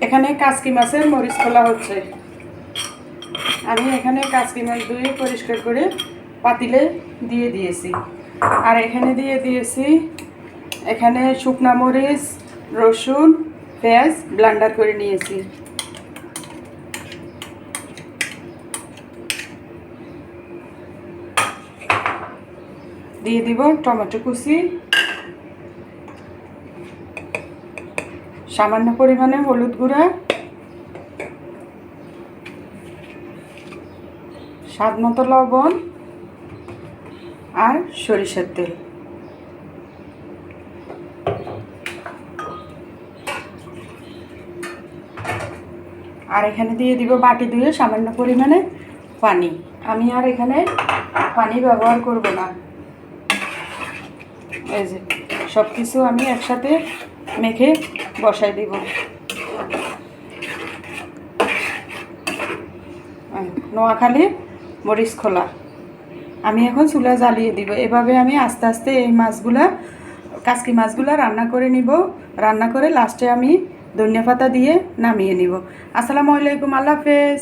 এখানে কাচকি মাছের মরিচ খোলা হচ্ছে। আমি এখানে কাচকি মাছ ধুয়ে পরিষ্কার করে পাতিলে দিয়ে দিয়েছি। আর এখানে দিয়ে দিয়েছি এখানে শুকনা মরিচ, রসুন, পেঁয়াজ ব্লেন্ডার করে নিয়েছি। দিয়ে দিব টমেটো কুচি, সামান্য পরিমাণে হলুদ গুঁড়া, স্বাদ মতো লবণ আর সরিষার তেল। আর এখানে দিয়ে দিব বাটি ধুয়ে সামান্য পরিমাণে পানি। আমি আর এখানে পানি ব্যবহার করব না। এই যে সব কিছু আমি একসাথে মেখে বসাই দিব। নোয়াখালী মরিচ খোলা। আমি এখন চুলা জ্বালিয়ে দিব। এভাবে আমি আস্তে আস্তে এই মাছগুলা, কাচকি মাছগুলা রান্না করে নিব। রান্না করে লাস্টে আমি ধনিয়া পাতা দিয়ে নামিয়ে নিব। আসসালামু আলাইকুম, আল্লাহ হাফেজ।